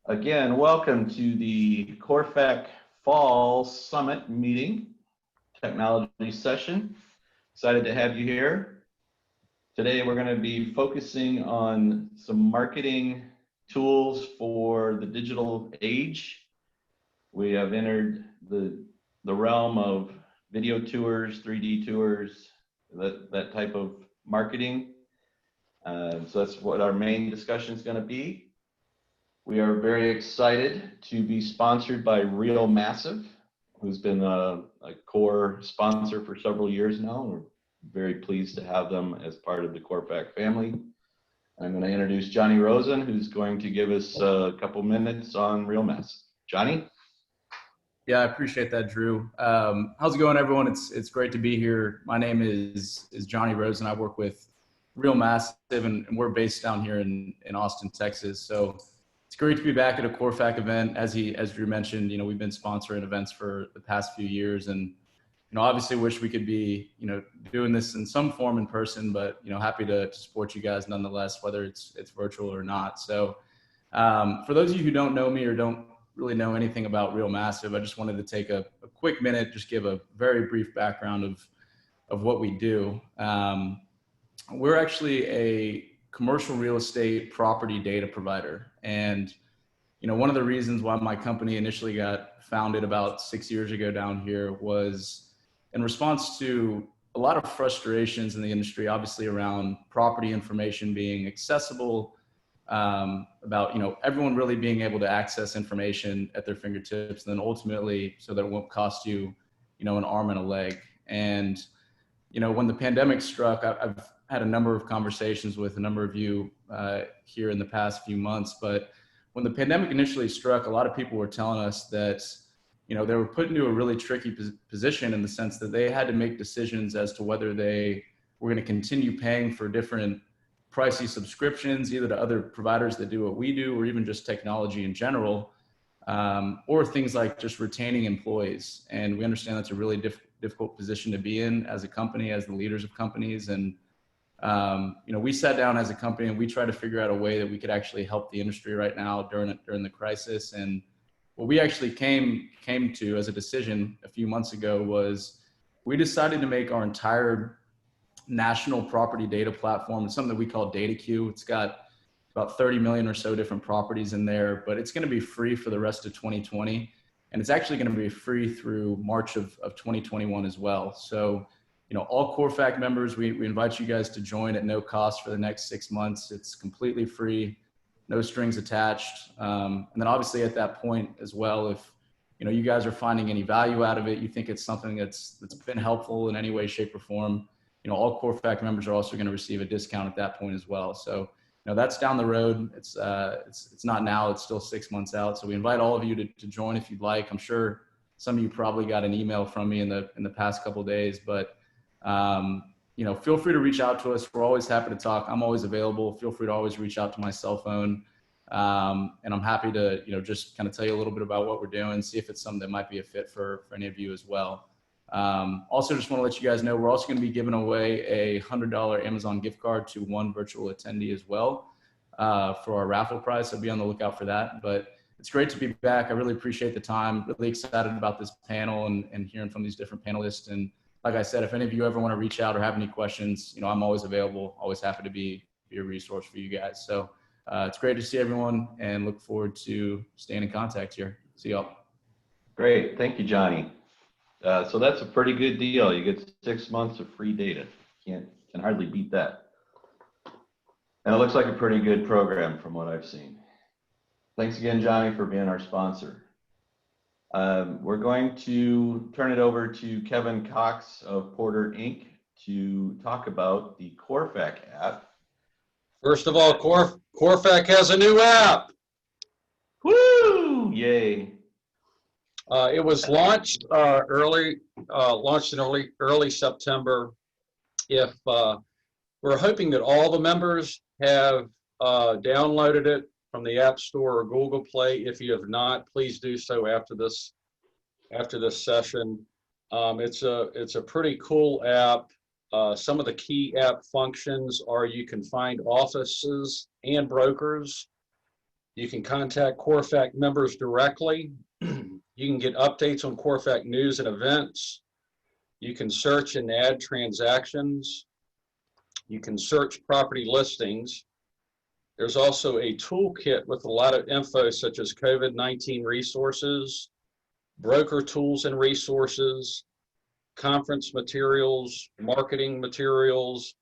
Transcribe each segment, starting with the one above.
Again, welcome to the CORFAC Fall Summit Meeting Technology Session. Excited to have you here. Today we're going to be focusing on some marketing tools for the digital age. We have entered the realm of video tours, 3D tours, that type of marketing. So that's what our main discussion is going to be. We are very excited to be sponsored by Real Massive, who's been a core sponsor for several years now. We're very pleased to have them as part of the CORFAC family. I'm going to introduce Johnny Rosen, who's going to give us a couple minutes on Real Massive. Johnny? Yeah, I appreciate that, Drew. How's it going, everyone? It's great to be here. My name is Johnny Rosen. I work with Real Massive, and we're based down here in Austin, Texas. So it's great to be back at a CORFAC event. As Drew mentioned, we've been sponsoring events for the past few years, and obviously wish we could be doing this in some form in person, but happy to support you guys nonetheless, whether it's virtual or not. So for those of you who don't know me or don't really know anything about Real Massive, I just wanted to take a quick minute, just give a very brief background of what we do. We're actually a commercial real estate property data provider. And, one of the reasons why my company initially got founded about 6 years ago down here was in response to a lot of frustrations in the industry, obviously around property information being accessible, about, everyone really being able to access information at their fingertips, and then ultimately so that it won't cost you, an arm and a leg. And, when the pandemic struck, I've had a number of conversations with a number of you here in the past few months, but when the pandemic initially struck, a lot of people were telling us that, they were put into a really tricky position in the sense that they had to make decisions as to whether they were going to continue paying for different pricey subscriptions, either to other providers that do what we do, or even just technology in general, or things like just retaining employees. And we understand that's a really difficult position to be in as a company, as the leaders of companies. And we sat down as a company and we tried to figure out a way that we could actually help the industry right now during the crisis. And what we actually came to as a decision a few months ago was we decided to make our entire national property data platform. It's something that we call DataQ. It's got about 30 million or so different properties in there, but it's going to be free for the rest of 2020. And it's actually going to be free through March of 2021 as well. So, all CORFAC members, we invite you guys to join at no cost for the next 6 months. It's completely free, no strings attached. And then obviously at that point as well, if you guys are finding any value out of it, you think it's something that's been helpful in any way, shape, or form, all CORFAC members are also going to receive a discount at that point as well. So, that's down the road. It's not now, it's still 6 months out. So we invite all of you to join if you'd like. I'm sure some of you probably got an email from me in the past couple of days, but feel free to reach out to us. We're always happy to talk. I'm always available. Feel free to always reach out to my cell phone. And I'm happy to, just kind of tell you a little bit about what we're doing, see if it's something that might be a fit for any of you as well. Also just want to let you guys know, we're also going to be giving away a $100 Amazon gift card to one virtual attendee as well, for our raffle prize. So be on the lookout for that. But it's great to be back. I really appreciate the time. Really excited about this panel and hearing from these different panelists. And like I said, if any of you ever want to reach out or have any questions, I'm always available, always happy to be a resource for you guys. So it's great to see everyone and look forward to staying in contact here. See y'all. Great, thank you, Johnny. So that's a pretty good deal. You get 6 months of free data. Can hardly beat that. And it looks like a pretty good program from what I've seen. Thanks again, Johnny, for being our sponsor. We're going to turn it over to Kevin Cox of Porter Inc. to talk about the CORFAC app. First of all, CORFAC has a new app. Woo! Yay! It was launched in early September. If we're hoping that all the members have downloaded it from the App Store or Google Play. If you have not, please do so after this session. It's a pretty cool app. Some of the key app functions are you can find offices and brokers You can contact CORFAC members directly. You can get updates on CORFAC news and events. You can search and add transactions. You can search property listings. There's also a toolkit with a lot of info such as COVID-19 resources, broker tools and resources, conference materials, marketing materials,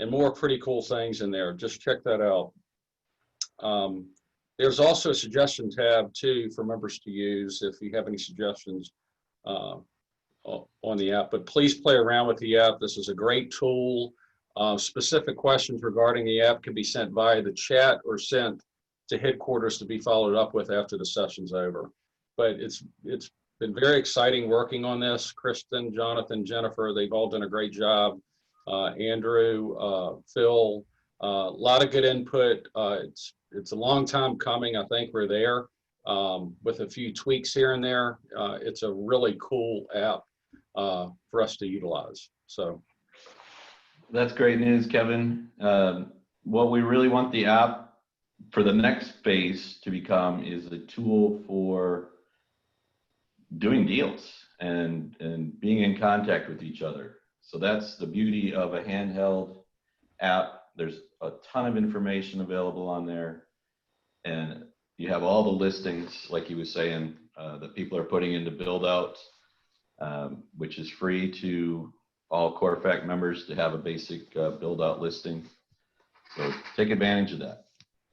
and more pretty cool things in there. Just check that out. There's also a suggestion tab too for members to use if you have any suggestions on the app, but please play around with the app. This is a great tool. Specific questions regarding the app can be sent via the chat or sent to headquarters to be followed up with after the session's over. But it's been very exciting working on this. Kristen, Jonathan, Jennifer, they've all done a great job. Andrew, Phil, a lot of good input. It's a long time coming. I think we're there with a few tweaks here and there. It's a really cool app for us to utilize. So That's great news, Kevin. What we really want the app for the next phase to become is a tool for doing deals and being in contact with each other. So that's the beauty of a handheld app. There's a ton of information available on there, and you have all the listings, like he was saying, that people are putting into build out, which is free to all CORFAC members to have a basic build out listing. So take advantage of that.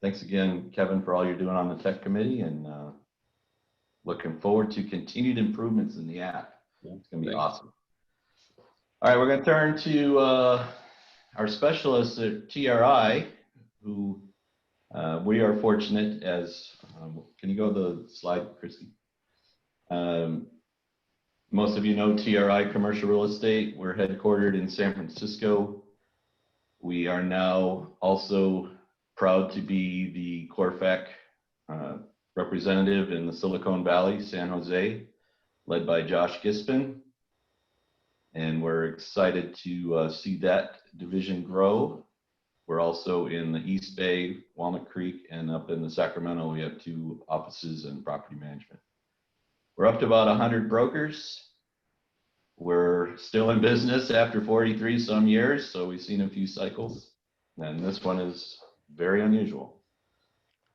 Thanks again, Kevin, for all you're doing on the tech committee, and looking forward to continued improvements in the app. It's gonna be awesome. All right, we're gonna turn to our specialists at TRI, who we are fortunate as, can you go to the slide, Christy? Most of you know TRI Commercial Real Estate. We're headquartered in San Francisco. We are now also proud to be the CORFAC representative in the Silicon Valley, San Jose, led by Josh Gispin. And we're excited to see that division grow. We're also in the East Bay, Walnut Creek, and up in the Sacramento, we have 2 offices and property management. We're up to about 100 brokers. We're still in business after 43 some years, so we've seen a few cycles, and this one is very unusual.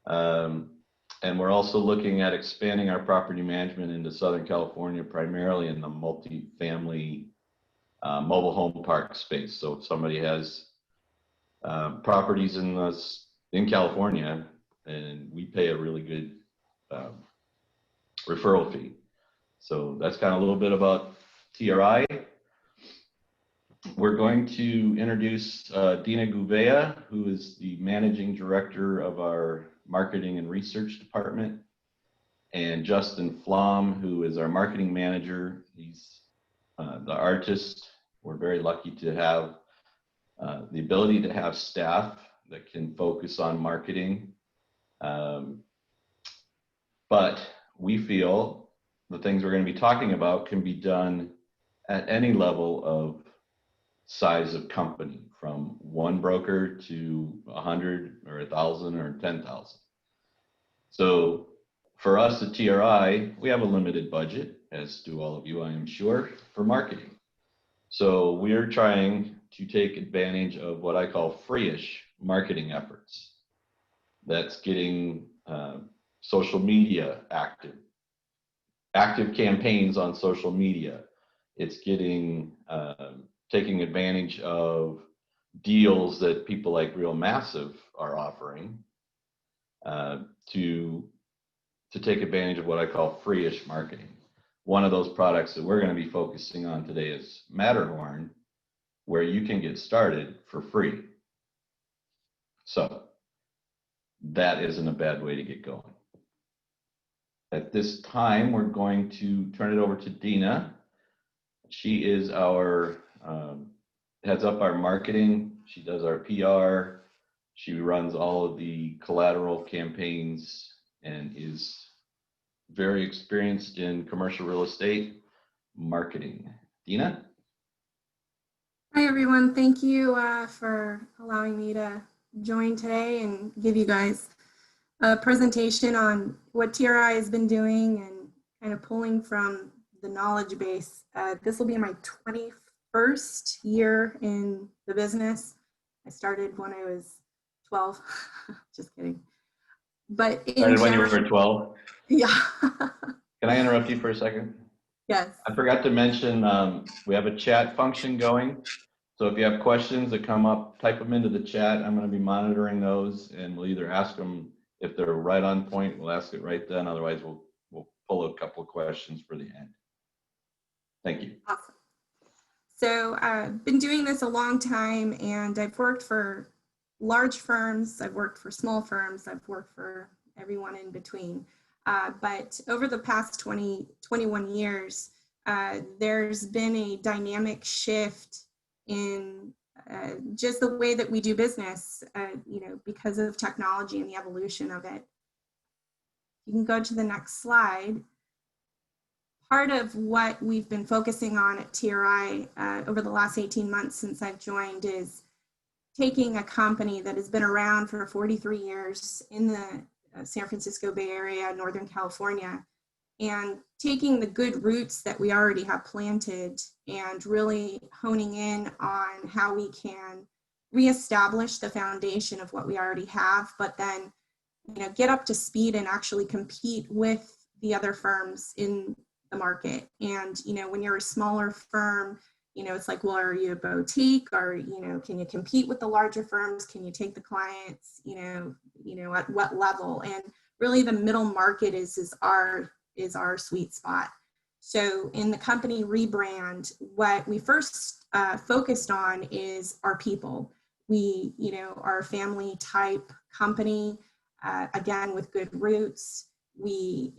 And we're also looking at expanding our property management into Southern California, primarily in the multifamily mobile home park space. So if somebody has properties in California, and we pay a really good referral fee. So that's kind of a little bit about TRI. We're going to introduce Dina Gouveia, who is the managing director of our marketing and research department, and Justin Flom, who is our marketing manager. He's the artist. We're very lucky to have the ability to have staff that can focus on marketing. But we feel the things we're going to be talking about can be done at any level of size of company, from 1 broker to 100 or 1,000 or 10,000. So for us at TRI, we have a limited budget, as do all of you, I am sure, for marketing. So we're trying to take advantage of what I call free-ish marketing efforts. That's getting social media active campaigns on social media. It's getting taking advantage of deals that people like Real Massive are offering to take advantage of what I call free-ish marketing. One of those products that we're going to be focusing on today is Matterhorn, where you can get started for free. So that isn't a bad way to get going. At this time, we're going to turn it over to Dina. She is our, heads up our marketing. She does our PR. She runs all of the collateral campaigns and is very experienced in commercial real estate marketing. Dina? Hi, everyone. Thank you for allowing me to join today and give you guys a presentation on what TRI has been doing and kind of pulling from the knowledge base. This will be my 21st year in the business. I started when I was 12. Just kidding. But in Started when you general, were 12. yeah. Can I interrupt you for a second? Yes. I forgot to mention, we have a chat function going. So if you have questions that come up, type them into the chat. I'm going to be monitoring those, and we'll either ask them if they're right on point, we'll ask it right then. Otherwise, we'll pull a couple of questions for the end. Thank you. Awesome. So I've been doing this a long time, and I've worked for large firms, I've worked for small firms, I've worked for everyone in between. But over the past 21 years, there's been a dynamic shift in just the way that we do business, because of technology and the evolution of it. You can go to the next slide. Part of what we've been focusing on at TRI over the last 18 months since I've joined is taking a company that has been around for 43 years in the San Francisco Bay Area, Northern California, and taking the good roots that we already have planted and really honing in on how we can reestablish the foundation of what we already have, but then get up to speed and actually compete with the other firms in the market. And when you're a smaller firm, it's like, well, are you a boutique, or can you compete with the larger firms? Can you take the clients at what level? And really the middle market is our sweet spot. So in the company rebrand, what we first focused on is our people. We are a family type company, again, with good roots. We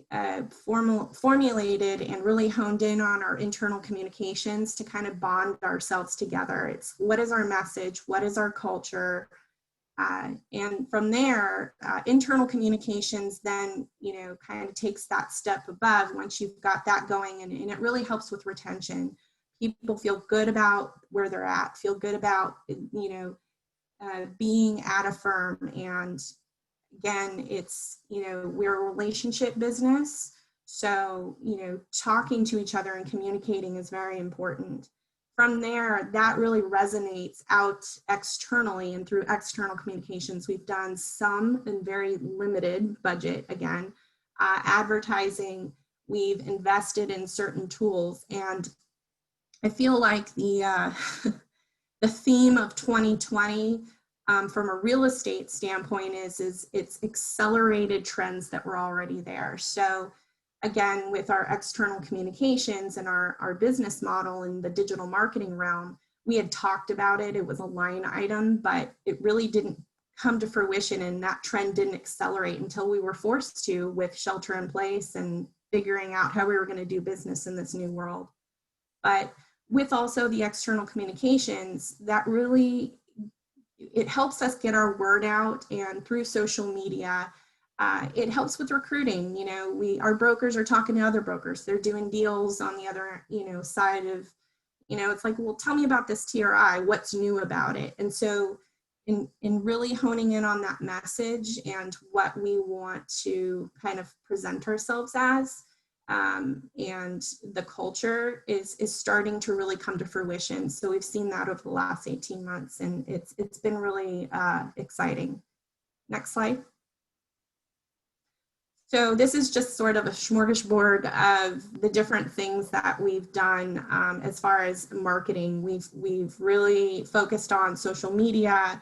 formulated and really honed in on our internal communications to kind of bond ourselves together. It's what is our message? What is our culture? And from there, internal communications then, kind of takes that step above once you've got that going, and it really helps with retention. People feel good about where they're at, feel good about, being at a firm. And again, it's, we're a relationship business. So, talking to each other and communicating is very important. From there, that really resonates out externally, and through external communications, we've done some in very limited budget, again, advertising, we've invested in certain tools. And I feel like the theme of 2020, from a real estate standpoint, is it's accelerated trends that were already there. So again, with our external communications and our business model in the digital marketing realm, we had talked about it. It was a line item, but it really didn't come to fruition, and that trend didn't accelerate until we were forced to, with shelter in place and figuring out how we were going to do business in this new world. But with also the external communications, that really, it helps us get our word out, and through social media, it helps with recruiting. Our brokers are talking to other brokers. They're doing deals on the other, side of, it's like, well, tell me about this TRI. What's new about it? And so in really honing in on that message and what we want to kind of present ourselves as, and the culture is starting to really come to fruition. So we've seen that over the last 18 months, and it's been really exciting. Next slide. So this is just sort of a smorgasbord of the different things that we've done as far as marketing. We've really focused on social media.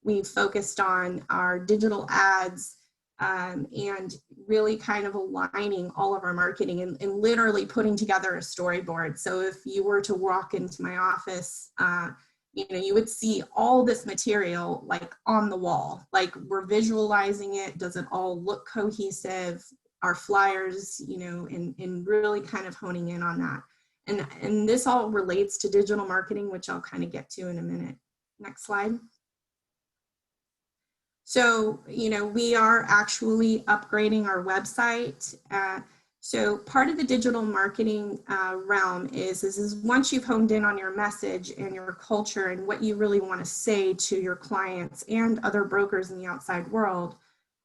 We've focused on our digital ads, and really kind of aligning all of our marketing and literally putting together a storyboard. So if you were to walk into my office, you would see all this material like on the wall, like we're visualizing it. Does it all look cohesive? Our flyers, and really kind of honing in on that. And this all relates to digital marketing, which I'll kind of get to in a minute. Next slide. So, we are actually upgrading our website. So part of the digital marketing realm is once you've honed in on your message and your culture and what you really want to say to your clients and other brokers in the outside world,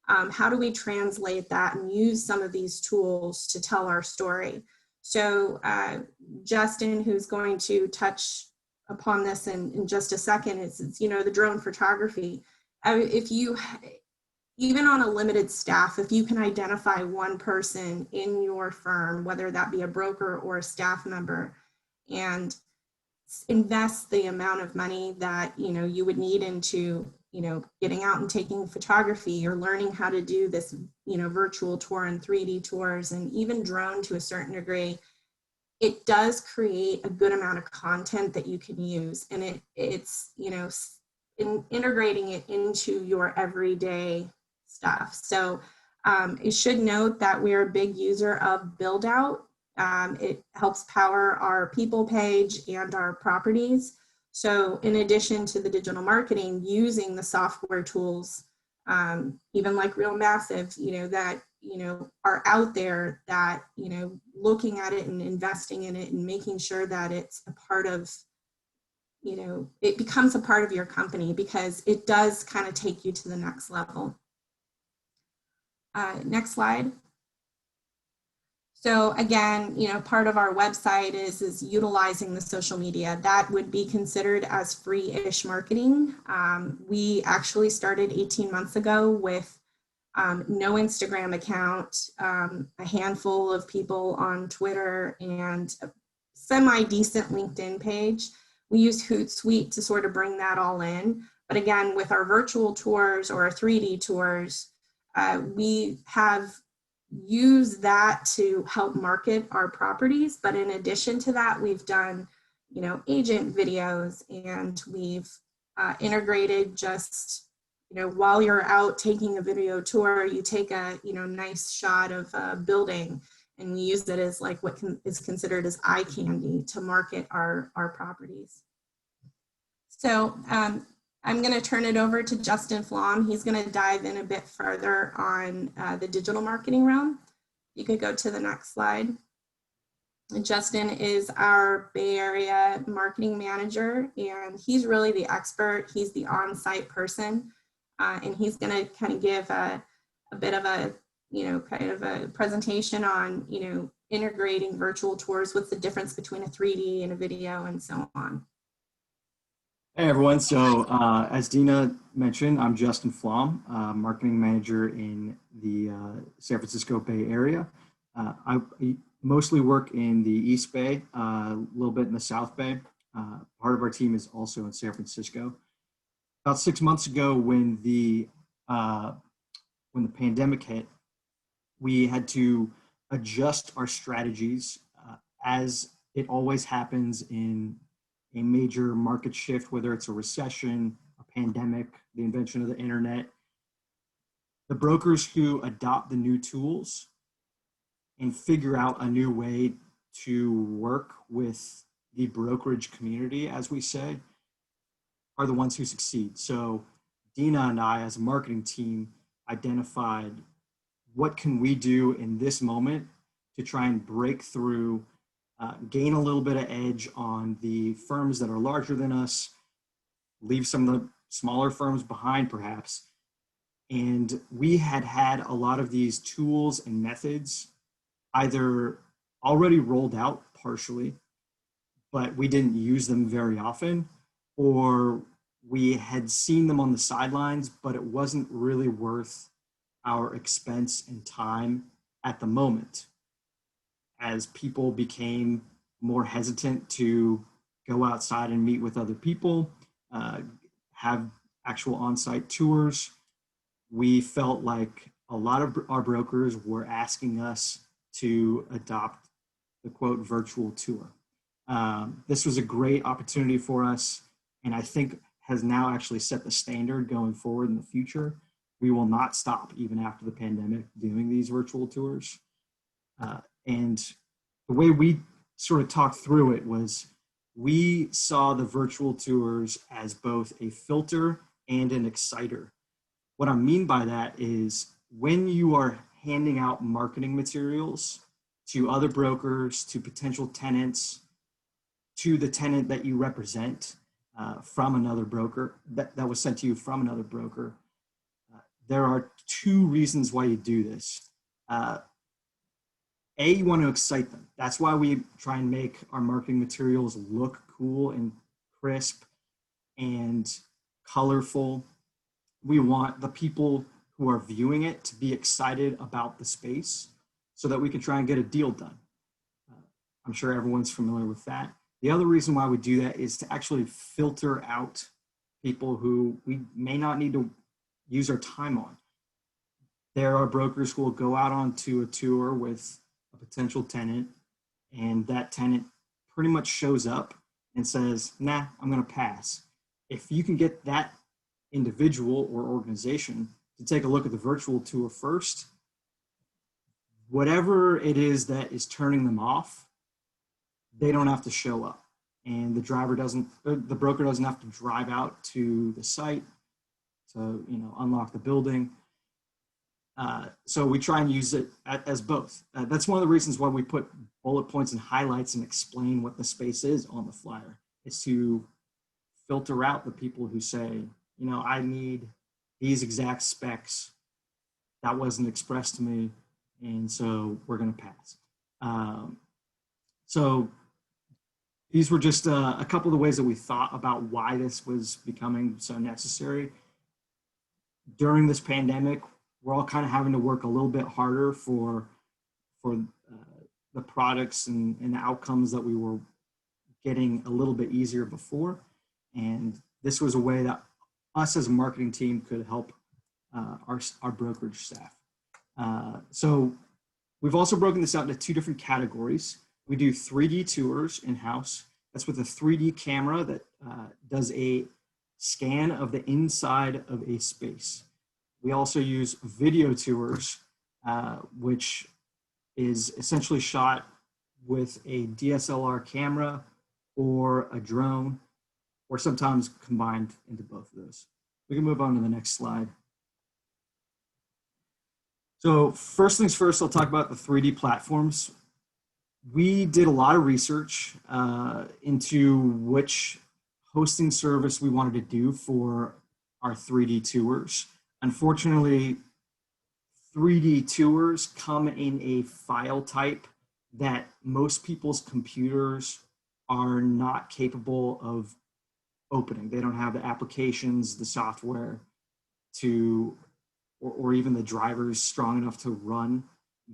How do we translate that and use some of these tools to tell our story? So Justin, who's going to touch upon this in just a second, is you know, the drone photography. If you, even on a limited staff, if you can identify one person in your firm, whether that be a broker or a staff member, and invest the amount of money that, you know, you would need into, you know, getting out and taking photography or learning how to do this, you know, virtual tour and 3D tours and even drone to a certain degree, it does create a good amount of content that you can use. And it's, you know, integrating it into your everyday stuff. So it should note that we're a big user of Build Out. It helps power our people page and our properties. So in addition to the digital marketing, using the software tools, even like Real Massive, you know, that, you know, are out there that, you know, looking at it and investing in it and making sure that it's a part of, you know, it becomes a part of your company, because it does kind of take you to the next level. Next slide. So again, you know, part of our website is utilizing the social media. That would be considered as free-ish marketing. We actually started 18 months ago with no Instagram account, a handful of people on Twitter, and a semi-decent LinkedIn page. We use Hootsuite to sort of bring that all in. But again, with our virtual tours or our 3D tours, we have used that to help market our properties. But in addition to that, we've done, you know, agent videos, and we've integrated just, you know, while you're out taking a video tour, you take a, you know, nice shot of a building, and we use it as like what is considered as eye candy to market our properties. So I'm going to turn it over to Justin Flom. He's going to dive in a bit further on the digital marketing realm. You could go to the next slide. Justin is our Bay Area marketing manager, and he's really the expert. He's the on-site person, and he's going to kind of give a bit of a, you know, kind of a presentation on, you know, integrating virtual tours, what's the difference between a 3D and a video, and so on. Hey everyone, so as Dina mentioned, I'm Justin Flom, marketing manager in the San Francisco Bay Area. I mostly work in the East Bay, a little bit in the South Bay. Part of our team is also in San Francisco. About 6 months ago, when the pandemic hit, we had to adjust our strategies as it always happens in a major market shift, whether it's a recession, a pandemic, the invention of the internet. The brokers who adopt the new tools and figure out a new way to work with the brokerage community, as we say, are the ones who succeed. So Dina and I, as a marketing team, identified what can we do in this moment to try and break through, gain a little bit of edge on the firms that are larger than us, leave some of the smaller firms behind perhaps. And we had a lot of these tools and methods either already rolled out partially, but we didn't use them very often, or we had seen them on the sidelines, but it wasn't really worth our expense and time at the moment, as people became more hesitant to go outside and meet with other people, have actual on-site tours. We felt like a lot of our brokers were asking us to adopt the quote virtual tour. This was a great opportunity for us, and I think has now actually set the standard going forward in the future. We will not stop even after the pandemic doing these virtual tours. And the way we sort of talked through it was we saw the virtual tours as both a filter and an exciter. What I mean by that is when you are handing out marketing materials to other brokers, to potential tenants, to the tenant that you represent from another broker, that was sent to you from another broker, there are two reasons why you do this. You want to excite them. That's why we try and make our marketing materials look cool and crisp and colorful. We want the people who are viewing it to be excited about the space so that we can try and get a deal done. I'm sure everyone's familiar with that. The other reason why we do that is to actually filter out people who we may not need to use our time on. There are brokers who will go out onto a tour with a potential tenant, and that tenant pretty much shows up and says, nah, I'm going to pass. If you can get that individual or organization to take a look at the virtual tour first, whatever it is that is turning them off, they don't have to show up. And the broker doesn't have to drive out to the site to, unlock the building. So we try and use it as both. That's one of the reasons why we put bullet points and highlights and explain what the space is on the flyer, is to filter out the people who say, I need these exact specs. That wasn't expressed to me, and so we're going to pass. So these were just a couple of the ways that we thought about why this was becoming so necessary. During this pandemic, we're all kind of having to work a little bit harder for the products and the outcomes that we were getting a little bit easier before. And this was a way that us as a marketing team could help our brokerage staff. So we've also broken this out into two different categories. We do 3D tours in-house. That's with a 3D camera that does a scan of the inside of a space. We also use video tours, which is essentially shot with a DSLR camera or a drone, or sometimes combined into both of those. We can move on to the next slide. So first things first, I'll talk about the 3D platforms. We did a lot of research into which hosting service we wanted to do for our 3D tours. Unfortunately, 3D tours come in a file type that most people's computers are not capable of opening. They don't have the applications, the software to, or even the drivers strong enough to run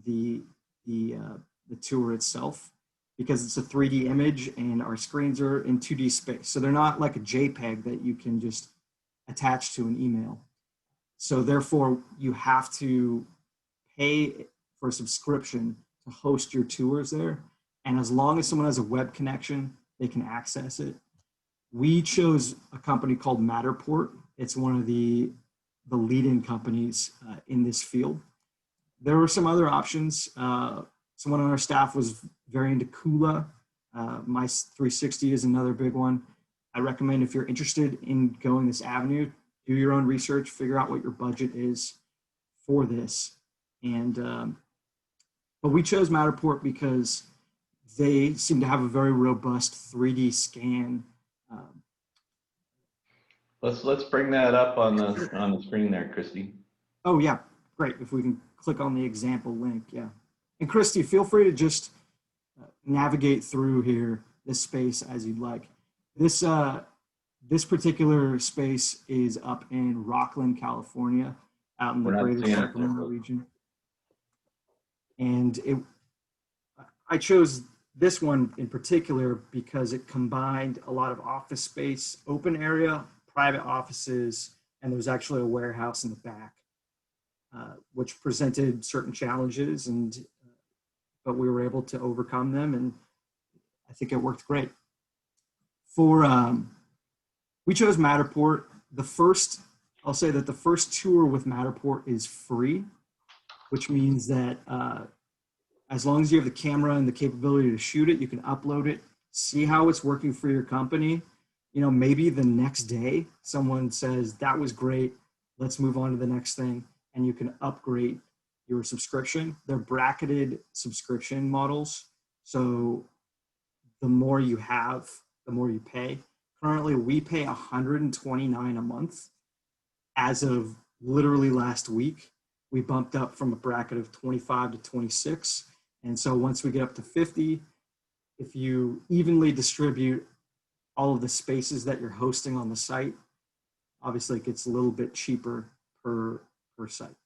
the tour itself, because it's a 3D image and our screens are in 2D space. So they're not like a JPEG that you can just attach to an email. So therefore, you have to pay for a subscription to host your tours there. And as long as someone has a web connection, they can access it. We chose a company called Matterport. It's one of the lead-in companies in this field. There were some other options. Someone on our staff was very into Kula. My 360 is another big one. I recommend, if you're interested in going this avenue, do your own research, figure out what your budget is for this. And but we chose Matterport because they seem to have a very robust 3D scan. Let's bring that up on the screen there, Christy. Oh yeah, great. If we can click on the example link, yeah. And Christy, feel free to just navigate through here, this space as you'd like. This particular space is up in Rockland, California, out in the greater Sacramento region. And I chose this one in particular because it combined a lot of office space, open area, private offices, and there was actually a warehouse in the back, which presented certain challenges, but we were able to overcome them, and I think it worked great. We chose Matterport. I'll say that the first tour with Matterport is free, which means that as long as you have the camera and the capability to shoot it, you can upload it, see how it's working for your company. Maybe the next day someone says, that was great, let's move on to the next thing, and you can upgrade your subscription. They're bracketed subscription models. So the more you have, the more you pay. Currently, we pay $129 a month as of literally last week. We bumped up from a bracket of 25 to 26. And so once we get up to 50, if you evenly distribute all of the spaces that you're hosting on the site, obviously it gets a little bit cheaper per site.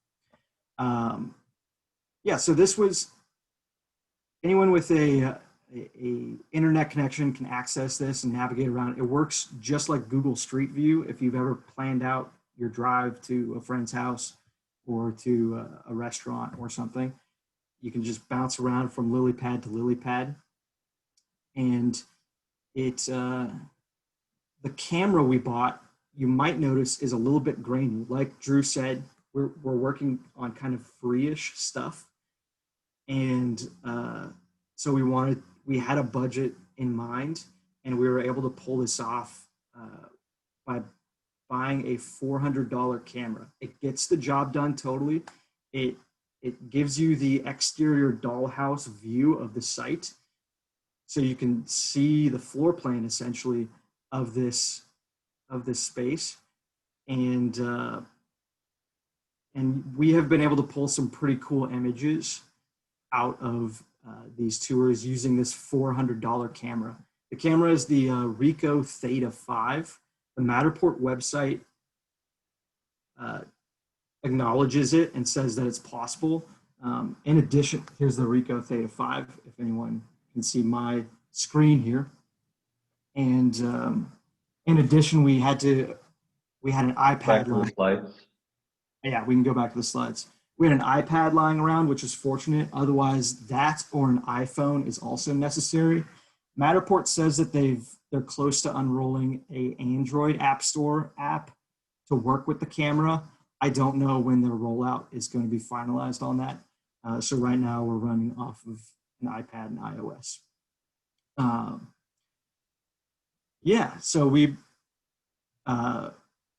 Yeah, so this was, anyone with a internet connection can access this and navigate around. It works just like Google Street View. If you've ever planned out your drive to a friend's house or to a restaurant or something, you can just bounce around from lily pad to lily pad. And it, the camera we bought, you might notice, is a little bit grainy. Like Drew said, we're working on kind of free-ish stuff. And so we had a budget in mind, and we were able to pull this off by buying a $400 camera. It gets the job done totally. It gives you the exterior dollhouse view of the site, so you can see the floor plan essentially of this space, and we have been able to pull some pretty cool images out of these tours using this $400 camera. The camera is the Ricoh Theta 5. The Matterport website acknowledges it and says that it's possible. In addition, here's the Ricoh Theta 5, if anyone can see my screen here. And in addition, we had an iPad. Back to the slides. Yeah, we can go back to the slides. We had an iPad lying around, which is fortunate. Otherwise, that or an iPhone is also necessary. Matterport says that they're close to unrolling a Android App Store app to work with the camera. I don't know when their rollout is going to be finalized on that. So right now we're running off of an iPad and iOS. Yeah, so you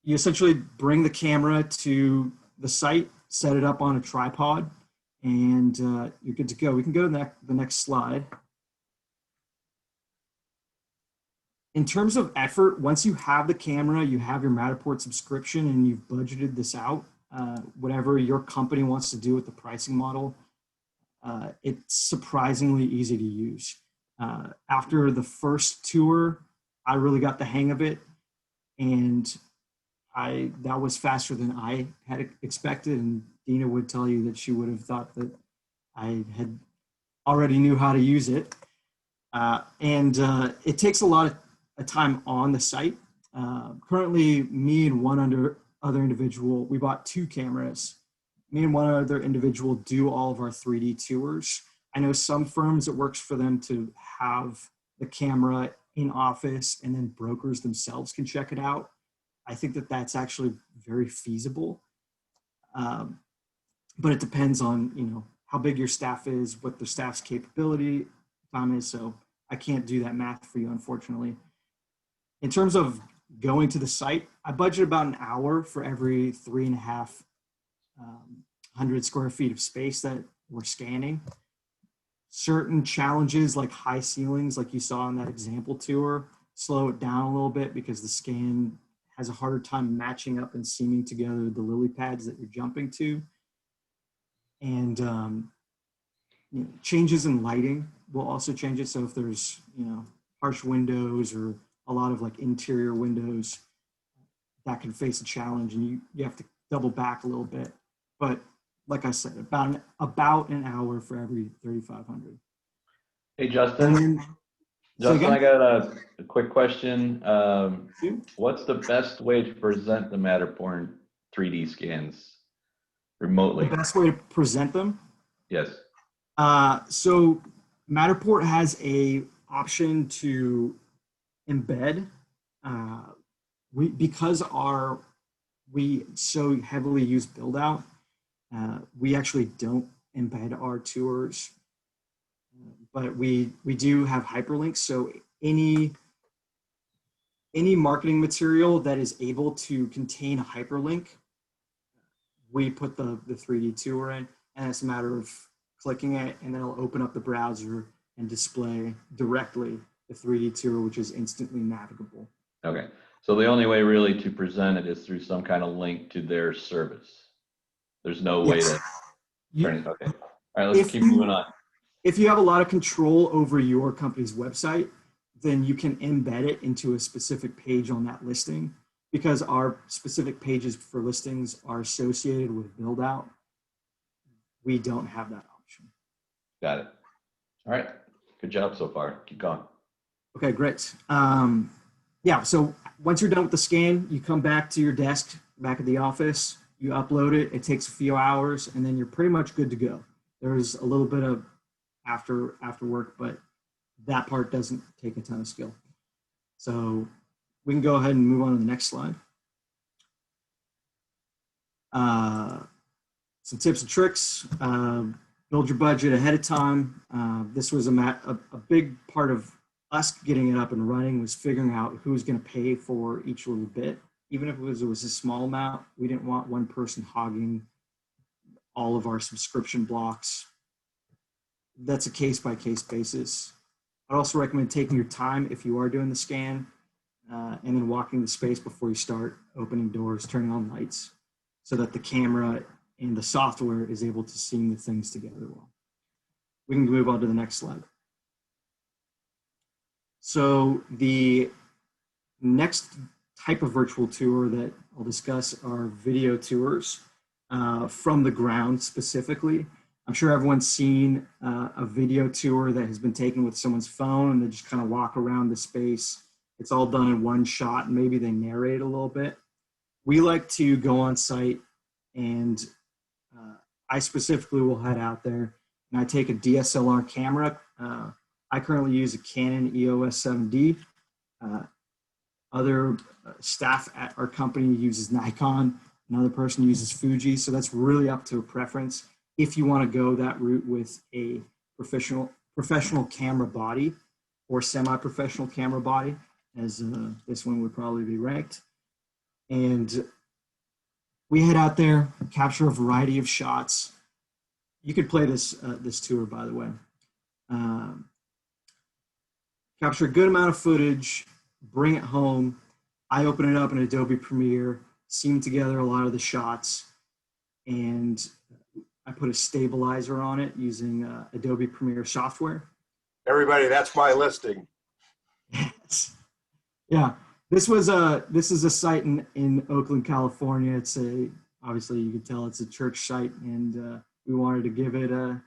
essentially bring the camera to the site, set it up on a tripod, and you're good to go. We can go to the next slide. In terms of effort, once you have the camera, you have your Matterport subscription, and you've budgeted this out, whatever your company wants to do with the pricing model, it's surprisingly easy to use. After the first tour, I really got the hang of it, and that was faster than I had expected, and Dina would tell you that she would have thought that I had already knew how to use it. It takes a lot of time on the site. Currently, me and one other individual, we bought 2 cameras. Me and one other individual do all of our 3D tours. I know some firms, it works for them to have the camera in office and then brokers themselves can check it out. I think that that's actually very feasible. But it depends on, how big your staff is, what the staff's capability time is. So I can't do that math for you, unfortunately. In terms of going to the site, I budget about an hour for every 3,500 square feet of space that we're scanning. Certain challenges like high ceilings, like you saw in that example tour, slow it down a little bit because the scan has a harder time matching up and seaming together the lily pads that you're jumping to. And changes in lighting will also change it. So if there's, harsh windows or a lot of like interior windows, that can face a challenge, and you have to double back a little bit. But like I said, about an hour for every 3,500. Hey, Justin. Justin, I got a quick question. What's the best way to present the Matterport 3D scans remotely? The best way to present them? Yes. So Matterport has a option to embed. Because we so heavily use build out, we actually don't embed our tours, but we do have hyperlinks. So any marketing material that is able to contain a hyperlink, we put the 3D tour in, and it's a matter of clicking it, and then it'll open up the browser and display directly the 3D tour, which is instantly navigable. Okay. So the only way really to present it is through some kind of link to their service. There's no way Yes. to You- turn it. Okay. All right, let's If keep you- moving on. If you have a lot of control over your company's website, then you can embed it into a specific page on that listing, because our specific pages for listings are associated with build out. We don't have that option. Got it. All right. Good job so far. Keep going. Okay, great. Yeah, so once you're done with the scan, you come back to your desk, back at the office, you upload it. It takes a few hours, and then you're pretty much good to go. There's a little bit of after work, but that part doesn't take a ton of skill. So we can go ahead and move on to the next slide. Some tips and tricks. Build your budget ahead of time. This was a big part of us getting it up and running, was figuring out who's going to pay for each little bit. Even if it was a small amount, we didn't want one person hogging all of our subscription blocks. That's a case-by-case basis. I'd also recommend taking your time if you are doing the scan, and then walking the space before you start opening doors, turning on lights, so that the camera and the software is able to seam the things together well. We can move on to the next slide. So the next type of virtual tour that I'll discuss are video tours, from the ground specifically. I'm sure everyone's seen a video tour that has been taken with someone's phone, and they just kind of walk around the space. It's all done in one shot, and maybe they narrate a little bit. We like to go on site, and I specifically will head out there, and I take a DSLR camera. I currently use a Canon EOS 7D. Other staff at our company uses Nikon. Another person uses Fuji. So that's really up to a preference. If you want to go that route with a professional camera body or semi-professional camera body, as this one would probably be ranked. And we head out there, capture a variety of shots. You could play this tour, by the way. Capture a good amount of footage, bring it home. I open it up in Adobe Premiere, seam together a lot of the shots, and I put a stabilizer on it using Adobe Premiere software. Everybody, that's my listing. Yes. Yeah. This is a site in Oakland, California. It's obviously you can tell it's a church site, and we wanted to give it a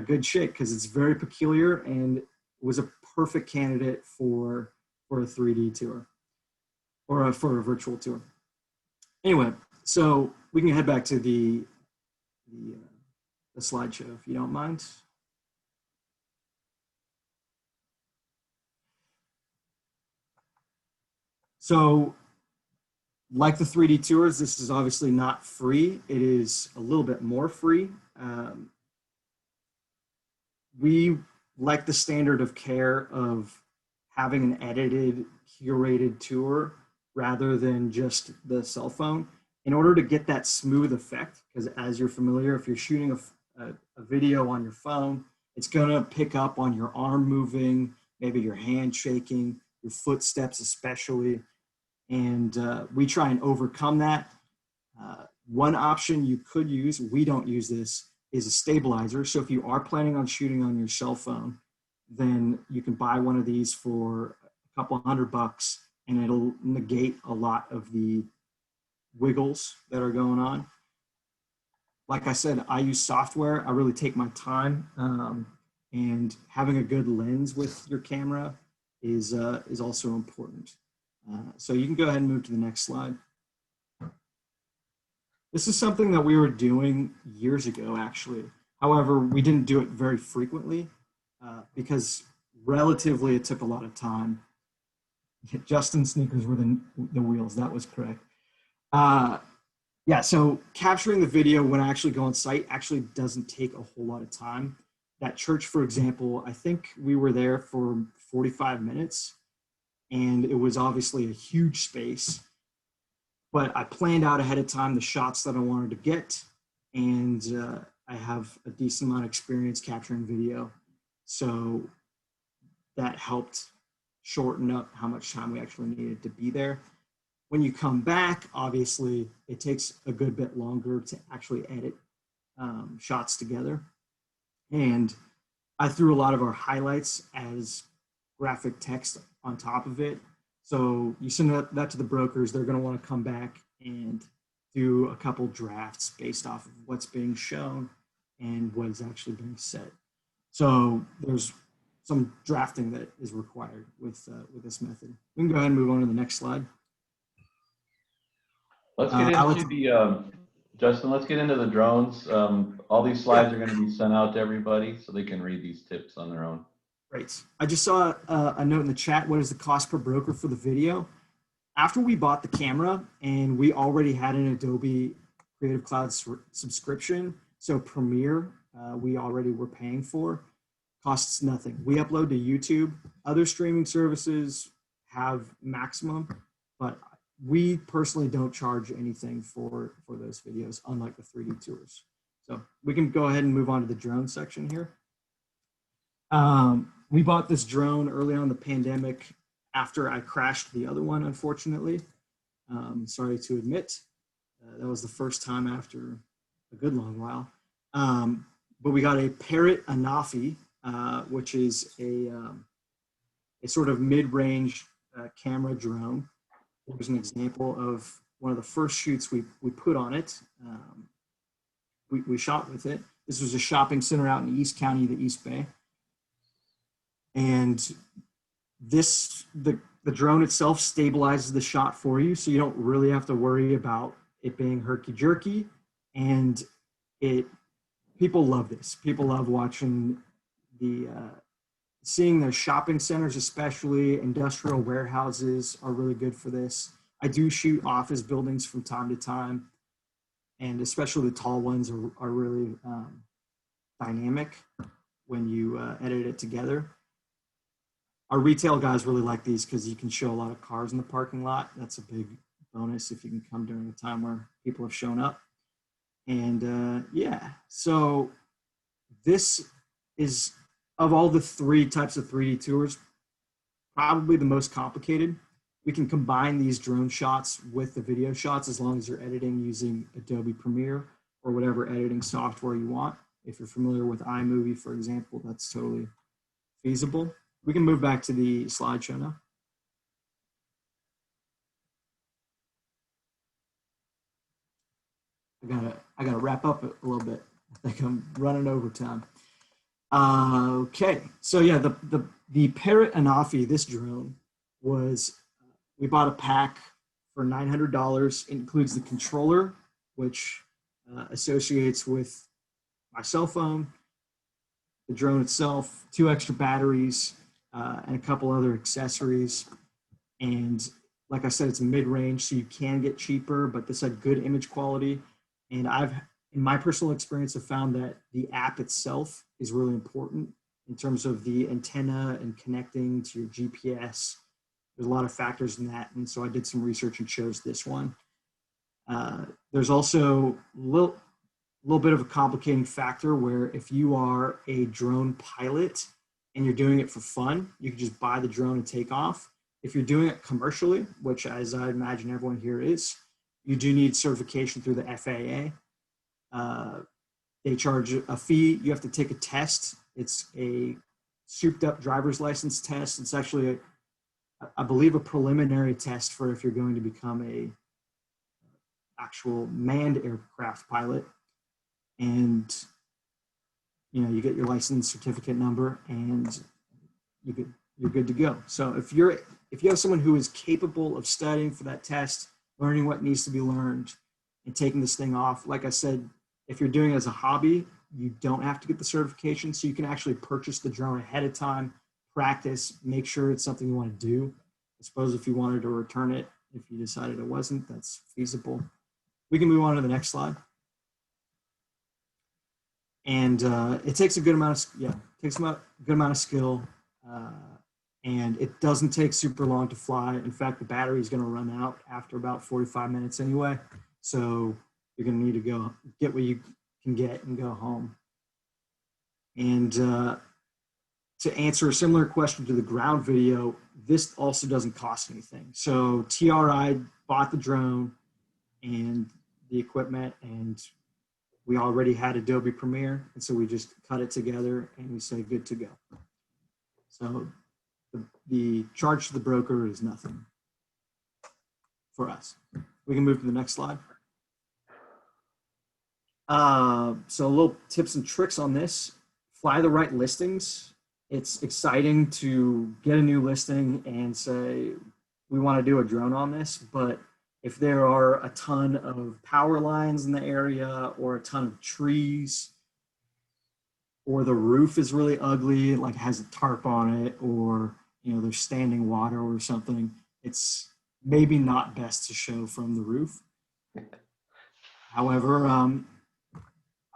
good shake because it's very peculiar and was a perfect candidate for a 3D tour or for a virtual tour. Anyway, so we can head back to the slideshow if you don't mind. So, like the 3D tours, this is obviously not free. It is a little bit more free. We like the standard of care of having an edited, curated tour rather than just the cell phone in order to get that smooth effect. Because as you're familiar, if you're shooting a video on your phone, it's going to pick up on your arm moving, maybe your hand shaking, your footsteps especially. And we try and overcome that. One option you could use, we don't use this, is a stabilizer. So if you are planning on shooting on your cell phone, then you can buy one of these for a couple $100 and it'll negate a lot of the wiggles that are going on. Like I said, I use software. I really take my time, and having a good lens with your camera is also important. So you can go ahead and move to the next slide. This is something that we were doing years ago, actually. However, we didn't do it very frequently because relatively it took a lot of time. Justin's sneakers were the wheels. That was correct. Yeah, so capturing the video when I actually go on site actually doesn't take a whole lot of time. That church, for example, I think we were there for 45 minutes. And it was obviously a huge space, but I planned out ahead of time the shots that I wanted to get, and I have a decent amount of experience capturing video, so that helped shorten up how much time we actually needed to be there. When you come back, obviously, it takes a good bit longer to actually edit shots together. And I threw a lot of our highlights as graphic text on top of it. So you send that to the brokers, they're going to want to come back and do a couple drafts based off of what's being shown and what is actually being said. So there's some drafting that is required with this method. We can go ahead and move on to the next slide. Let's get into the, Justin, let's get into the drones. All these slides are going to be sent out to everybody so they can read these tips on their own. Great. I just saw a note in the chat. What is the cost per broker for the video? After we bought the camera and we already had an Adobe Creative Cloud subscription, so Premiere we already were paying for, costs nothing. We upload to YouTube. Other streaming services have maximum, but we personally don't charge anything for those videos, unlike the 3D tours. So we can go ahead and move on to the drone section here. We bought this drone early on in the pandemic after I crashed the other one, unfortunately. Sorry to admit. That was the first time after a good long while. But we got a Parrot Anafi, which is a sort of mid-range camera drone. Here's an example of one of the first shoots we put on it. We shot with it. This was a shopping center out in East County, the East Bay. And the drone itself stabilizes the shot for you, so you don't really have to worry about it being herky-jerky. And people love this. People love watching seeing the shopping centers, especially industrial warehouses, are really good for this. I do shoot office buildings from time to time, and especially the tall ones are really dynamic when you edit it together. Our retail guys really like these because you can show a lot of cars in the parking lot. That's a big bonus if you can come during a time where people have shown up. And yeah, so this is, of all the three types of 3D tours, probably the most complicated. We can combine these drone shots with the video shots as long as you're editing using Adobe Premiere or whatever editing software you want. If you're familiar with iMovie, for example, that's totally feasible. We can move back to the slideshow now. I gotta wrap up a little bit. I think I'm running over time. Okay, so yeah, the Parrot Anafi, this drone was, we bought a pack for $900. It includes the controller, which associates with my cell phone, the drone itself, 2 extra batteries, and a couple other accessories. And like I said, it's mid-range, so you can get cheaper, but this had good image quality. And in my personal experience, have found that the app itself is really important in terms of the antenna and connecting to your GPS. There's a lot of factors in that. And so I did some research and chose this one. There's also a little bit of a complicating factor where if you are a drone pilot and you're doing it for fun, you can just buy the drone and take off. If you're doing it commercially, which as I imagine everyone here is, you do need certification through the FAA. They charge a fee. You have to take a test. It's a souped up driver's license test. It's actually, I believe, a preliminary test for if you're going to become a actual manned aircraft pilot. And you get your license certificate number and you're good to go. So if you have someone who is capable of studying for that test, learning what needs to be learned, and taking this thing off, like I said, if you're doing it as a hobby, you don't have to get the certification, so you can actually purchase the drone ahead of time, practice, make sure it's something you want to do. I suppose if you wanted to return it, if you decided it wasn't, that's feasible. We can move on to the next slide. And it takes a good amount of skill, and it doesn't take super long to fly. In fact, the battery is going to run out after about 45 minutes anyway. So you're going to need to go get what you can get and go home. And to answer a similar question to the ground video, this also doesn't cost anything. So TRI bought the drone and the equipment, and we already had Adobe Premiere, and so we just cut it together and we say good to go. So the charge to the broker is nothing for us. We can move to the next slide. So a little tips and tricks on this. Fly the right listings. It's exciting to get a new listing and say, we want to do a drone on this, but if there are a ton of power lines in the area or a ton of trees, or the roof is really ugly, like has a tarp on it, or there's standing water or something, it's maybe not best to show from the roof. However,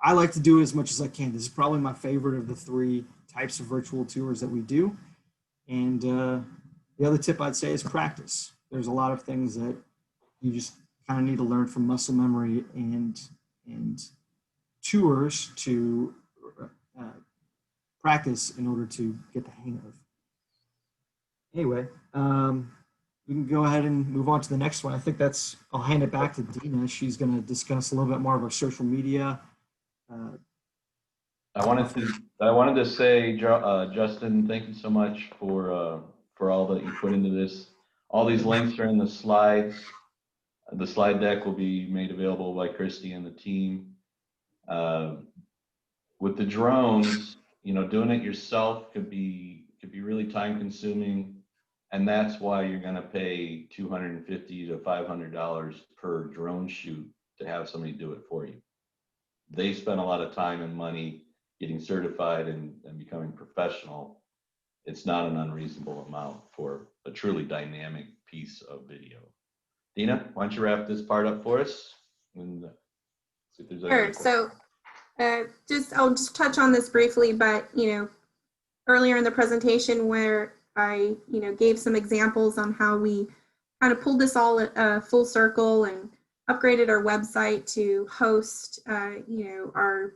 I like to do as much as I can. This is probably my favorite of the 3 types of virtual tours that we do. And the other tip I'd say is practice. There's a lot of things that you just kind of need to learn from muscle memory and tours to practice in order to get the hang of. Anyway, we can go ahead and move on to the next one. I think I'll hand it back to Dina. She's going to discuss a little bit more of our social media. I wanted to say, Justin, thank you so much for all that you put into this. All these links are in the slides. The slide deck will be made available by Christy and the team. With the drones, doing it yourself could be really time consuming, and that's why you're going to pay $250 to $500 per drone shoot to have somebody do it for you. They spend a lot of time and money getting certified and becoming professional. It's not an unreasonable amount for a truly dynamic piece of video. Dina, why don't you wrap this part up for us? And see if there's any Sure. So I'll just touch on this briefly, but earlier in the presentation where I gave some examples on how we kind of pulled this all full circle and upgraded our website to host our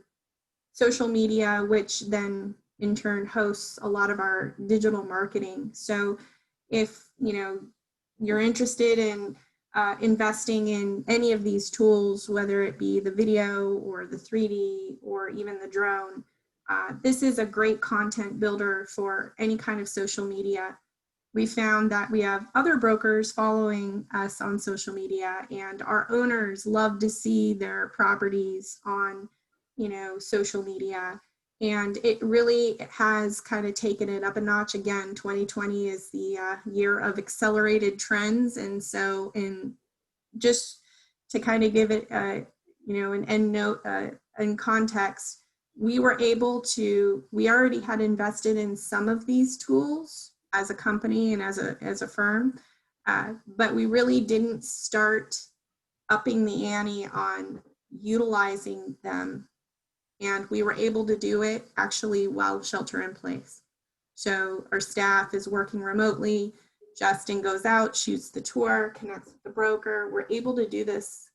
social media, which then in turn hosts a lot of our digital marketing. So if you're interested in investing in any of these tools, whether it be the video or the 3D or even the drone, this is a great content builder for any kind of social media. We found that we have other brokers following us on social media, and our owners love to see their properties on social media. And it really has kind of taken it up a notch. Again, 2020 is the year of accelerated trends. And so just to kind of give it, an end note in context, we already had invested in some of these tools as a company and as a firm, but we really didn't start upping the ante on utilizing them. And we were able to do it actually while shelter in place. So our staff is working remotely. Justin goes out, shoots the tour, connects with the broker. We're able to do this,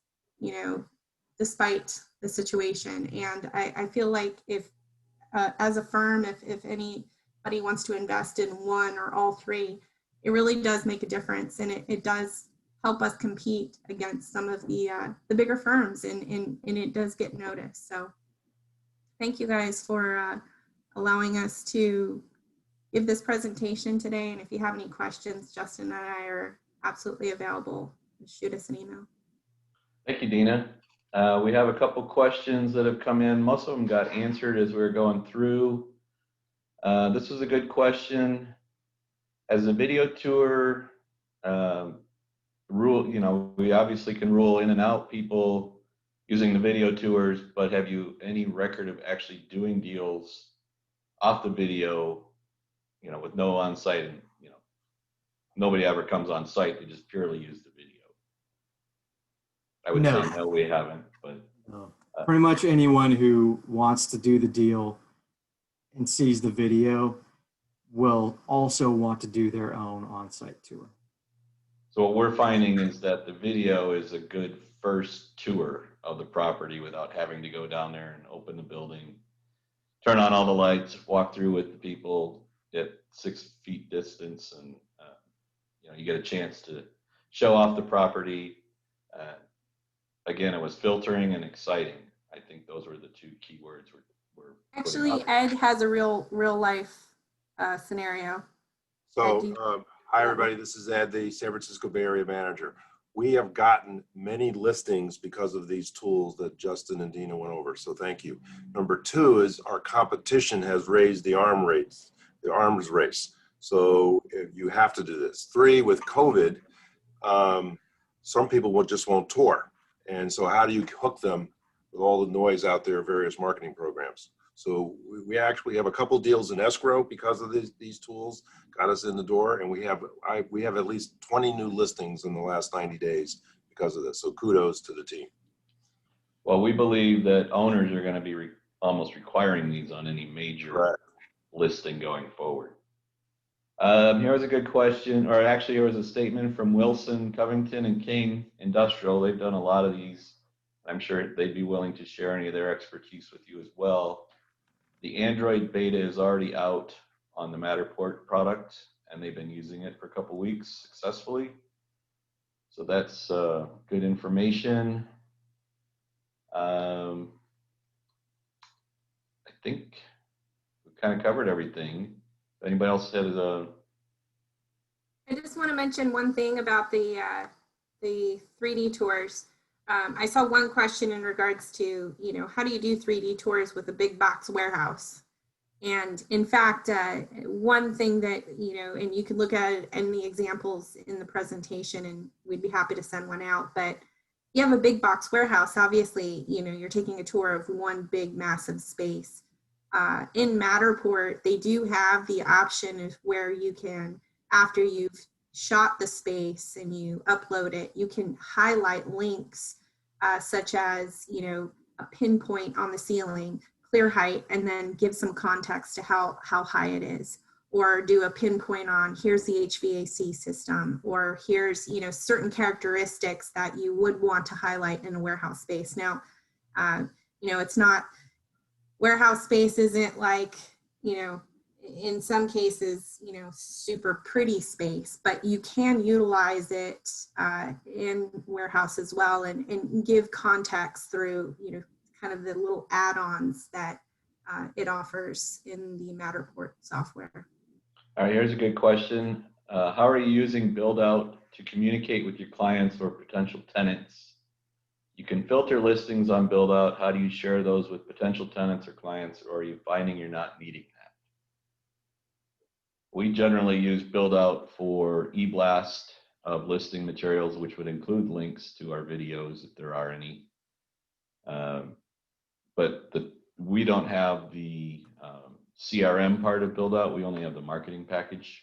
despite the situation. And I feel like if, as a firm, if anybody wants to invest in one or all 3, it really does make a difference. And it does help us compete against some of the bigger firms, and it does get noticed. So thank you guys for allowing us to give this presentation today. And if you have any questions, Justin and I are absolutely available. Shoot us an email. Thank you, Dina. We have a couple questions that have come in. Most of them got answered as we were going through. This was a good question. As a video tour, we obviously can rule in and out people using the video tours, but have you any record of actually doing deals off the video, with no on-site, and nobody ever comes on site, they just purely use the video? I would say no, we haven't, but no. Pretty much anyone who wants to do the deal and sees the video will also want to do their own on-site tour. So what we're finding is that the video is a good first tour of the property without having to go down there and open the building, turn on all the lights, walk through with the people at 6 feet distance, and you get a chance to show off the property. Again, it was filtering and exciting. I think those were the two key words we're putting Actually, out. Ed has a real life scenario. So, hi, everybody. This is Ed, the San Francisco Bay Area manager. We have gotten many listings because of these tools that Justin and Dina went over. So thank you. Number two is our competition has raised the arms race. So you have to do this. Three, with COVID, some people just won't tour. And so how do you hook them with all the noise out there, various marketing programs? So we actually have a couple deals in escrow because of these tools, got us in the door, and we have at least 20 new listings in the last 90 days because of this. So kudos to the team. Well, we believe that owners are going to be almost requiring these on any major listing going forward. Here was a good question, or actually here was a statement from Wilson, Covington, and King Industrial. They've done a lot of these. I'm sure they'd be willing to share any of their expertise with you as well. The Android beta is already out on the Matterport product, and they've been using it for a couple weeks successfully. So that's good information. I think we kind of covered everything. Anybody else has a? I just want to mention one thing about the 3D tours. I saw one question in regards to, how do you do 3D tours with a big box warehouse? And in fact, one thing that, and you can look at it in the examples in the presentation, and we'd be happy to send one out, but you have a big box warehouse, obviously, you're taking a tour of one big massive space. In Matterport, they do have the option of where you can, after you've shot the space and you upload it, you can highlight links such as, a pinpoint on the ceiling, clear height, and then give some context to how high it is, or do a pinpoint on here's the HVAC system, or here's, certain characteristics that you would want to highlight in a warehouse space. Now, it's not, warehouse space isn't like, in some cases, super pretty space, but you can utilize it in warehouse as well, and give context through, kind of the little add-ons that it offers in the Matterport software. All right, here's a good question. How are you using BuildOut to communicate with your clients or potential tenants? You can filter listings on BuildOut. How do you share those with potential tenants or clients, or are you finding you're not needing that? We generally use BuildOut for e-blast of listing materials, which would include links to our videos if there are any. But we don't have the CRM part of BuildOut. We only have the marketing package.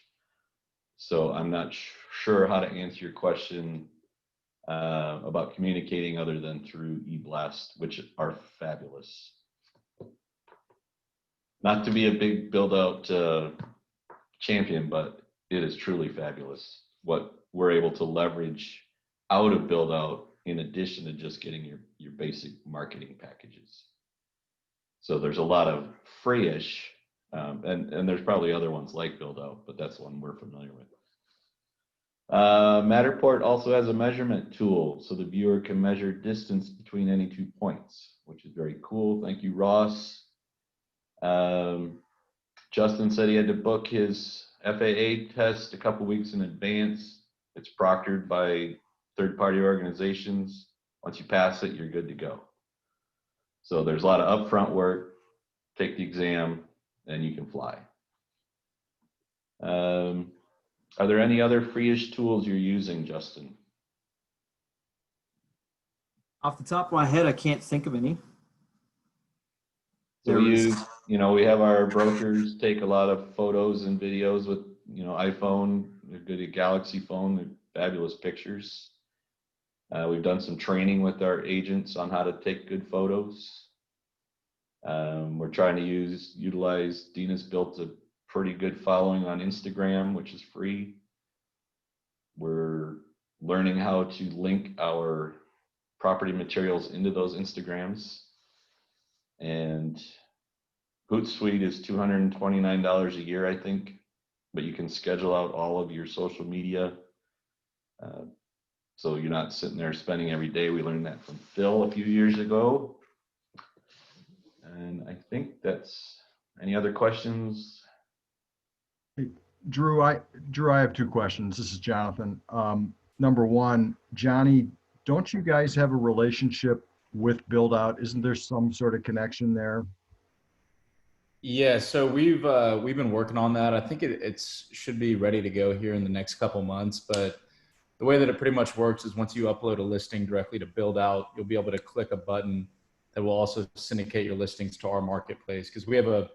So I'm not sure how to answer your question about communicating other than through eBlast, which are fabulous. Not to be a big BuildOut champion, but it is truly fabulous what we're able to leverage out of BuildOut in addition to just getting your basic marketing packages. So there's a lot of free-ish, and there's probably other ones like BuildOut, but that's one we're familiar with. Matterport also has a measurement tool, so the viewer can measure distance between any 2 points, which is very cool. Thank you, Ross. Justin said he had to book his FAA test a couple weeks in advance. It's proctored by third-party organizations. Once you pass it, you're good to go. So there's a lot of upfront work. Take the exam, and you can fly. Are there any other free-ish tools you're using, Justin? Off the top of my head, I can't think of any. So we use, we have our brokers take a lot of photos and videos with, iPhone. They're good at Galaxy phone. They're fabulous pictures. We've done some training with our agents on how to take good photos. We're trying to utilize, Dina's built a pretty good following on Instagram, which is free. We're learning how to link our property materials into those Instagrams. And Hootsuite is $229 a year, I think, but you can schedule out all of your social media So you're not sitting there spending every day. We learned that from Phil a few years ago. And I think that's, any other questions? Drew, I have two questions. This is Jonathan. Number one, Johnny, don't you guys have a relationship with Build Out? Isn't there some sort of connection there? Yeah, so we've been working on that. I think it's should be ready to go here in the next couple months. But the way that it pretty much works is once you upload a listing directly to Build Out, you'll be able to click a button that will also syndicate your listings to our marketplace, because we have a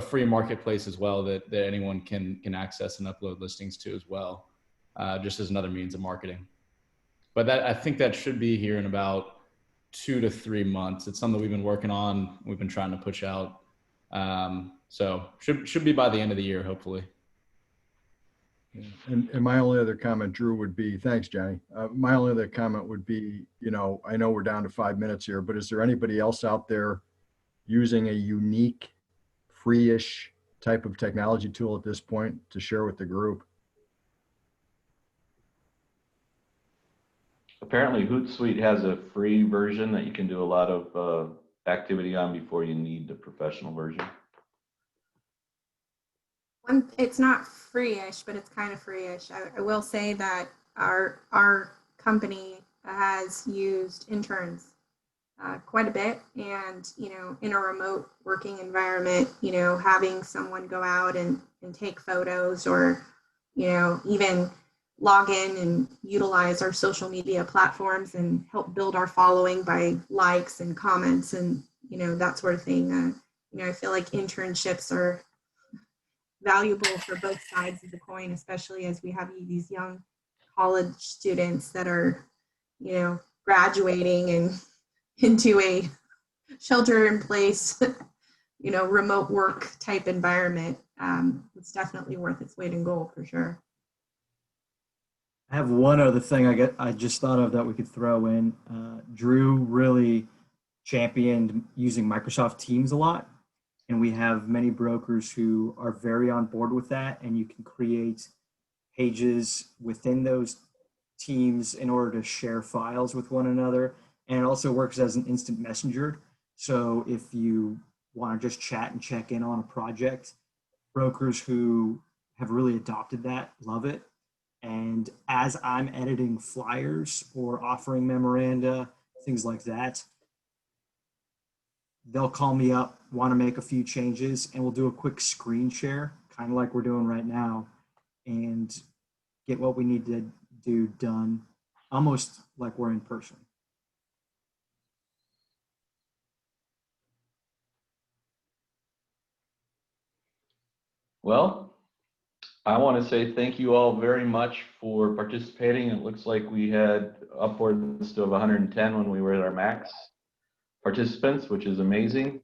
free marketplace as well that anyone can access and upload listings to as well, just as another means of marketing. But that, I think that should be here in about 2 to 3 months. It's something we've been working on. We've been trying to push out. So should be by the end of the year, hopefully. And my only other comment, Drew, would be, thanks, Johnny. My only other comment would be, I know we're down to 5 minutes here, but is there anybody else out there using a unique, free-ish type of technology tool at this point to share with the group? Apparently Hootsuite has a free version that you can do a lot of activity on before you need the professional version. It's not free-ish, but it's kind of free-ish. I will say that our company has used interns quite a bit, and in a remote working environment, having someone go out and take photos, or even log in and utilize our social media platforms and help build our following by likes and comments and that sort of thing. I feel like internships are valuable for both sides of the coin, especially as we have these young college students that are graduating and into a shelter in place remote work type environment. It's definitely worth its weight in gold for sure. I have one other thing I just thought of that we could throw in. Drew really championed using Microsoft Teams a lot, and we have many brokers who are very on board with that, and you can create pages within those teams in order to share files with one another. And it also works as an instant messenger. So if you want to just chat and check in on a project, brokers who have really adopted that love it. And as I'm editing flyers or offering memoranda, things like that, they'll call me up, want to make a few changes, and we'll do a quick screen share, kind of like we're doing right now, and get what we need to do done, almost like we're in person. Well, I want to say thank you all very much for participating. It looks like we had upwards of 110 when we were at our max participants, which is amazing.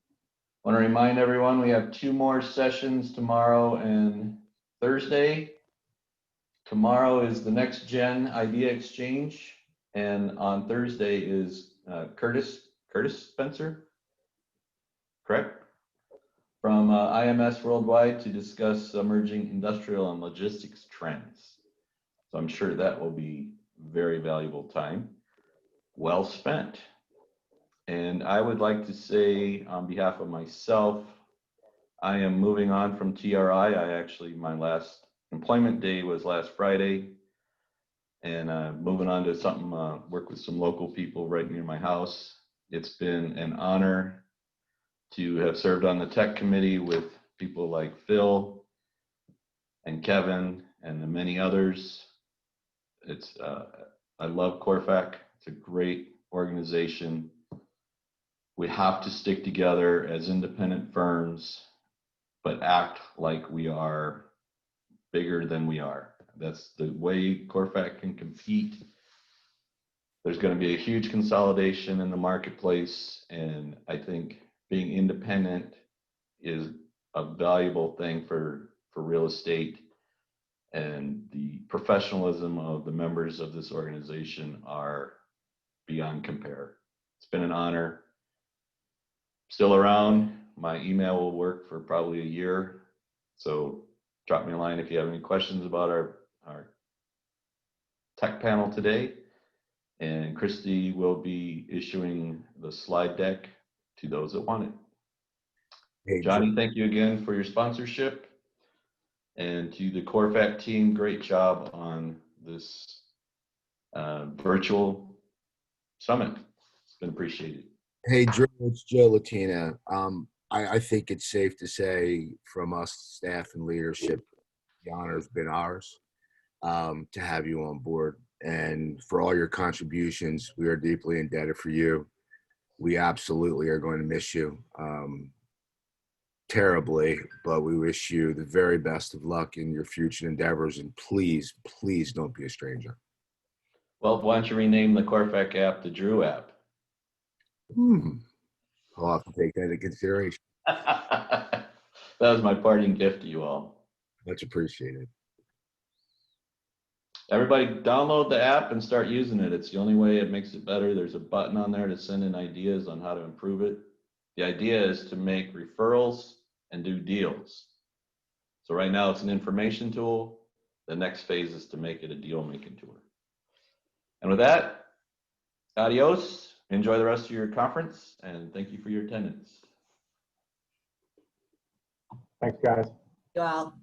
I want to remind everyone we have 2 more sessions tomorrow and Thursday. Tomorrow is the Next Gen Idea Exchange, and on Thursday is Curtis Spencer, correct? From IMS Worldwide to discuss emerging industrial and logistics trends. So I'm sure that will be very valuable time, well spent. And I would like to say on behalf of myself, I am moving on from TRI. My last employment day was last Friday, and moving on to something, work with some local people right near my house. It's been an honor to have served on the tech committee with people like Phil and Kevin and the many others. I love CORFAC. It's a great organization. We have to stick together as independent firms, but act like we are bigger than we are. That's the way CORFAC can compete. There's going to be a huge consolidation in the marketplace, and I think being independent is a valuable thing for real estate, and the professionalism of the members of this organization are beyond compare. It's been an honor. Still around. My email will work for probably a year, so drop me a line if you have any questions about our tech panel today. And Christy will be issuing the slide deck to those that want it. Hey, Johnny, thank you again for your sponsorship. And to the CORFAC team, great job on this virtual summit. It's been appreciated. Hey, Drew, it's Joe Latina. I think it's safe to say from us, staff and leadership, the honor has been ours to have you on board. And for all your contributions, we are deeply indebted for you. We absolutely are going to miss you terribly, but we wish you the very best of luck in your future endeavors. And please, please don't be a stranger. Well, why don't you rename the CORFAC app the Drew app? I'll have to take that into consideration. That was my parting gift to you all. Much appreciated. Everybody download the app and start using it. It's the only way it makes it better. There's a button on there to send in ideas on how to improve it. The idea is to make referrals and do deals. So right now it's an information tool. The next phase is to make it a deal making tool. And with that, adios. Enjoy the rest of your conference and thank you for your attendance. Thanks, guys. You all.